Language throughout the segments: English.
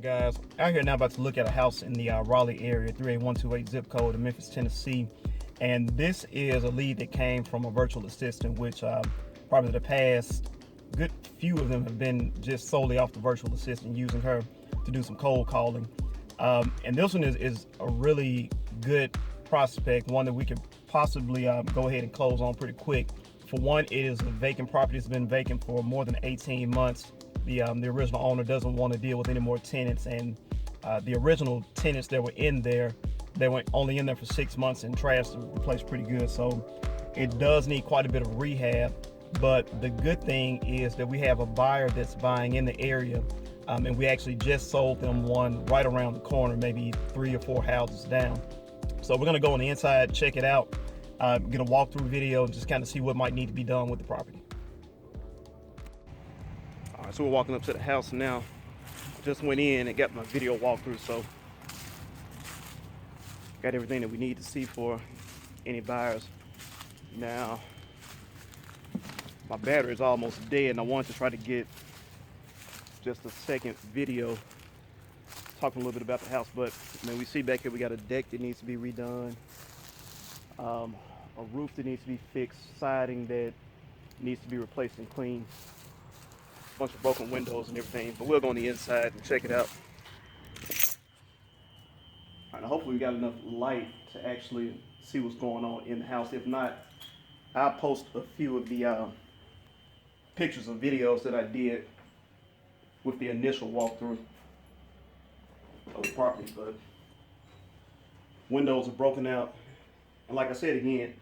Guys, out here now about to look at a house in the Raleigh area, 38128 zip code in Memphis, Tennessee. And this is a lead that came from a virtual assistant, which probably the past good few of them have been just solely off the virtual assistant, using her to do some cold calling. And this one is a really good prospect, one that we could possibly go ahead and close on pretty quick. For one, it is a vacant property. It's been vacant for more than 18 months. The original owner doesn't want to deal with any more tenants, and the original tenants that were in there, they were only in there for 6 months and trashed the place pretty good. So it does need quite a bit of rehab. But the good thing is that we have a buyer that's buying in the area, and we actually just sold them one right around the corner, maybe 3 or 4 houses down. So we're gonna go on the inside, check it out, get a walkthrough video, and just kind of see what might need to be done with the property. All right, so we're walking up to the house now. Just went in and got my video walkthrough, so got everything that we need to see for any buyers. Now, my battery is almost dead, and I wanted to try to get just a second video talking a little bit about the house. But we see back here we got a deck that needs to be redone, a roof that needs to be fixed, siding that needs to be replaced and cleaned, a bunch of broken windows and everything. But we'll go on the inside and check it out. All right, hopefully we got enough light to actually see what's going on in the house. If not, I'll post a few of the pictures and videos that I did with the initial walkthrough of the property. But windows are broken out, and like I said again,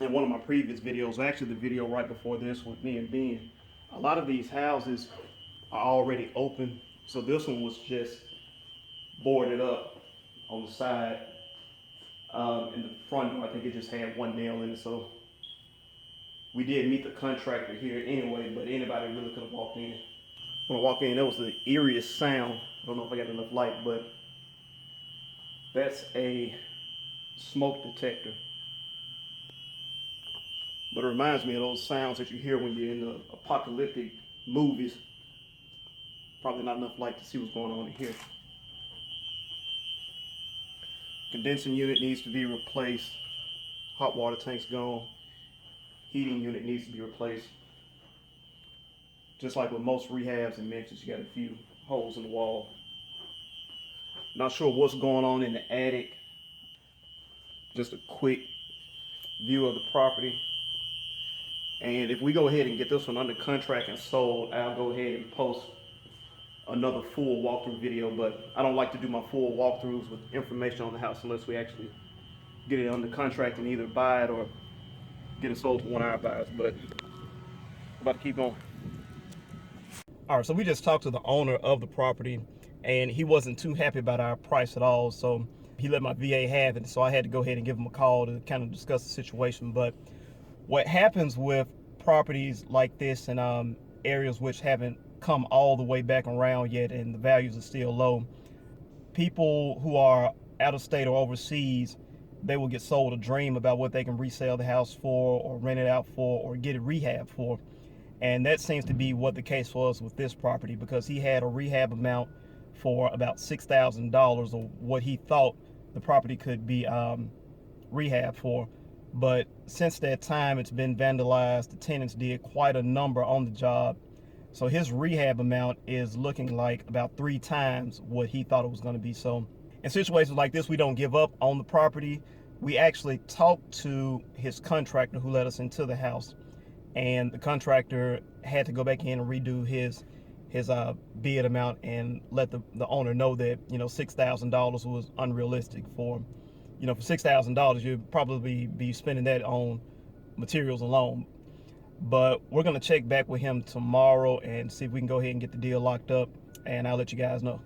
in one of my previous videos, actually the video right before this with me and Ben, a lot of these houses are already open, so this one was just boarded up on the side. In the front door, I think it just had one nail in it, so we did meet the contractor here anyway, but anybody really could have walked in. When I walked in, that was the eeriest sound. I don't know if I got enough light, but that's a smoke detector. But it reminds me of those sounds that you hear when you're in the apocalyptic movies. Probably not enough light to see what's going on in here. Condensing unit needs to be replaced. Hot water tank's gone. Heating unit needs to be replaced. Just like with most rehabs and Memphis, you got a few holes in the wall. Not sure what's going on in the attic. Just a quick view of the property. And if we go ahead and get this one under contract and sold, I'll go ahead and post another full walkthrough video. But I don't like to do my full walkthroughs with information on the house unless we actually get it under contract and either buy it or get it sold to one of our buyers. But I'm about to keep going. All right, so we just talked to the owner of the property, and he wasn't too happy about our price at all. So he let my VA have it. So I had to go ahead and give him a call to kind of discuss the situation. But what happens with properties like this in areas which haven't come all the way back around yet and the values are still low, people who are out of state or overseas, they will get sold a dream about what they can resell the house for or rent it out for or get it rehab for. And that seems to be what the case was with this property, because he had a rehab amount for about $6,000 or what he thought the property could be rehab for. But since that time, it's been vandalized. The tenants did quite a number on the job. So his rehab amount is looking like about 3 times what he thought it was going to be. So in situations like this, we don't give up on the property. We actually talked to his contractor who let us into the house, and the contractor had to go back in and redo his bid amount and let the owner know that, $6,000 was unrealistic for him. For $6,000, you'd probably be spending that on materials alone. But we're gonna check back with him tomorrow and see if we can go ahead and get the deal locked up, and I'll let you guys know.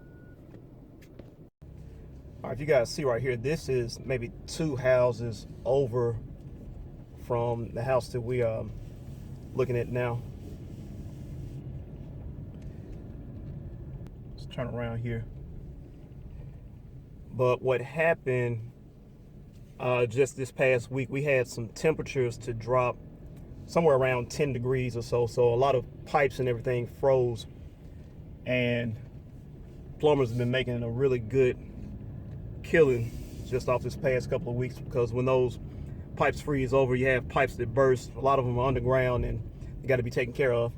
All right, if you guys see right here, this is maybe 2 houses over from the house that we are looking at now. Let's turn around here. But what happened just this past week, we had some temperatures to drop somewhere around 10 degrees or so. So a lot of pipes and everything froze, and plumbers have been making a really good killing just off this past couple of weeks, because when those pipes freeze over, you have pipes that burst. A lot of them are underground and they got to be taken care of.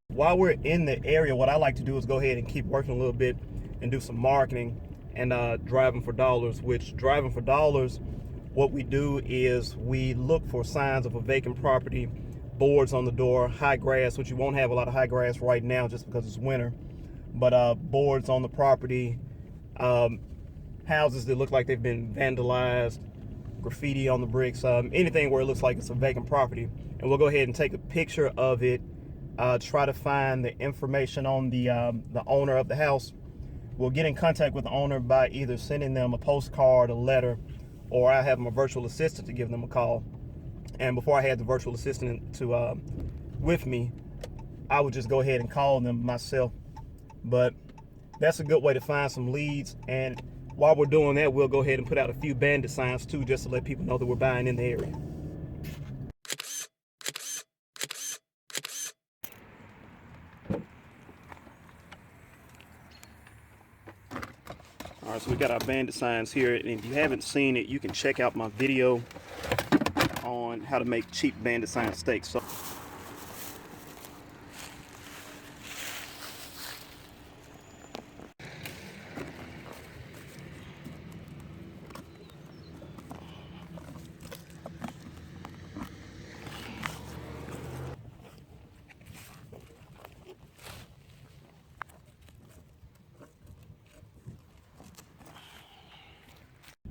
While we're in the area, what I like to do is go ahead and keep working a little bit and do some marketing and driving for dollars. Which, driving for dollars, what we do is we look for signs of a vacant property, boards on the door, high grass, which you won't have a lot of high grass right now just because it's winter, but boards on the property, houses that look like they've been vandalized, graffiti on the bricks, anything where it looks like it's a vacant property. And we'll go ahead and take a picture of it, try to find the information on the owner of the house. We'll get in contact with the owner by either sending them a postcard, a letter, or I have my virtual assistant to give them a call. And before I had the virtual assistant to with me, I would just go ahead and call them myself. But that's a good way to find some leads. And while we're doing that, we'll go ahead and put out a few bandit signs too, just to let people know that we're buying in the area. All right, so we got our bandit signs here, and if you haven't seen it, you can check out my video on how to make cheap bandit sign stakes. So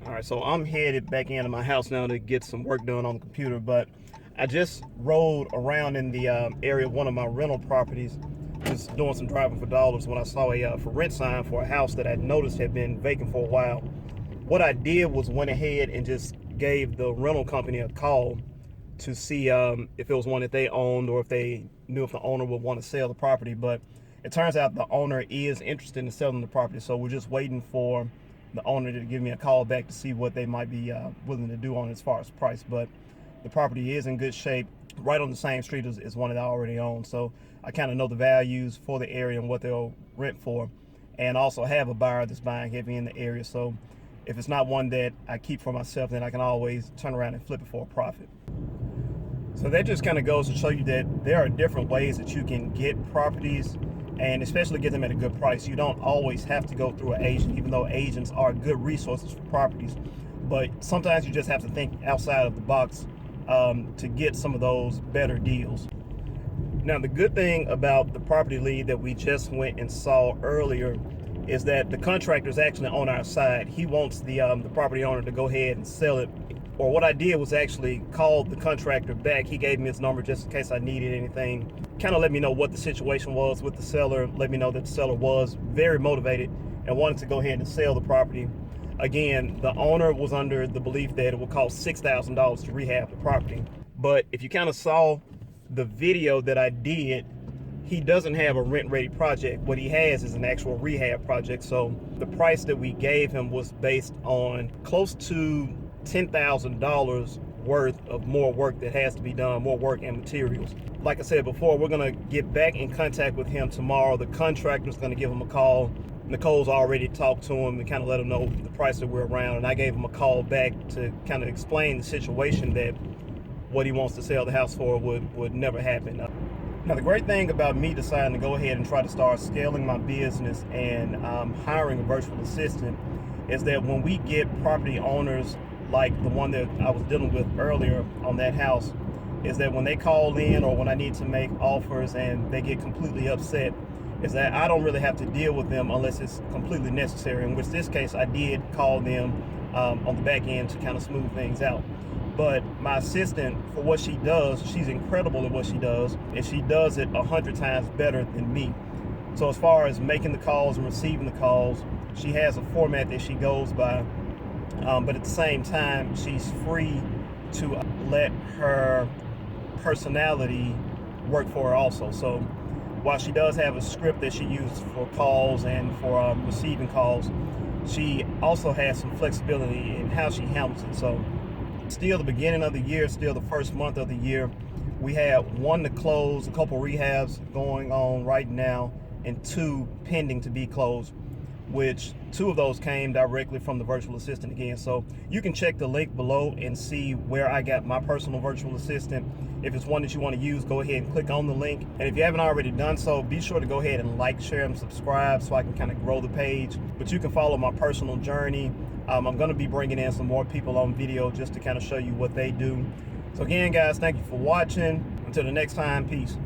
all right, so I'm headed back into my house now to get some work done on the computer, but I just rode around in the area of one of my rental properties, just doing some driving for dollars, when I saw a for rent sign for a house that I'd noticed had been vacant for a while. What I did was went ahead and just gave the rental company a call to see if it was one that they owned, or if they knew if the owner would want to sell the property. But it turns out the owner is interested in selling the property, so we're just waiting for the owner to give me a call back to see what they might be willing to do on it as far as price. But the property is in good shape, right on the same street as one that I already own, so I kind of know the values for the area and what they'll rent for, and also have a buyer that's buying heavy in the area. So if it's not one that I keep for myself, then I can always turn around and flip it for a profit. So that just kind of goes to show you that there are different ways that you can get properties, and especially get them at a good price. You don't always have to go through an agent, even though agents are good resources for properties. But sometimes you just have to think outside of the box to get some of those better deals. Now, the good thing about the property lead that we just went and saw earlier is that the contractor is actually on our side. He wants the property owner to go ahead and sell it. Or what I did was actually call the contractor back. He gave me his number just in case I needed anything. Kind of let me know what the situation was with the seller. Let me know that the seller was very motivated and wanted to go ahead and sell the property. Again, the owner was under the belief that it would cost $6,000 to rehab the property. But if you kind of saw the video that I did, he doesn't have a rent-ready project. What he has is an actual rehab project. So the price that we gave him was based on close to $10,000 worth of more work that has to be done, more work and materials. Like I said before, we're gonna get back in contact with him tomorrow. The contractor's gonna give him a call. Nicole's already talked to him and kind of let him know the price that we're around, and I gave him a call back to kind of explain the situation, that what he wants to sell the house for would never happen. Now, the great thing about me deciding to go ahead and try to start scaling my business and hiring a virtual assistant is that when we get property owners like the one that I was dealing with earlier on that house, is that when they call in or when I need to make offers and they get completely upset, is that I don't really have to deal with them unless it's completely necessary, in which this case I did call them on the back end to kind of smooth things out. But my assistant, for what she does, she's incredible at what she does, and she does it 100 times better than me. So as far as making the calls and receiving the calls, she has a format that she goes by, but at the same time, she's free to let her personality work for her also. So while she does have a script that she uses for calls and for receiving calls, she also has some flexibility in how she handles it. So still the beginning of the year, still the first month of the year, we have 1 to close, a couple rehabs going on right now, and 2 pending to be closed. which 2 of those came directly from the virtual assistant again. So you can check the link below and see where I got my personal virtual assistant. If it's one that you want to use, go ahead and click on the link. And if you haven't already done so, be sure to go ahead and like, share, and subscribe so I can kind of grow the page. But you can follow my personal journey. I'm going to be bringing in some more people on video just to kind of show you what they do. So again, guys, thank you for watching. Until the next time, peace.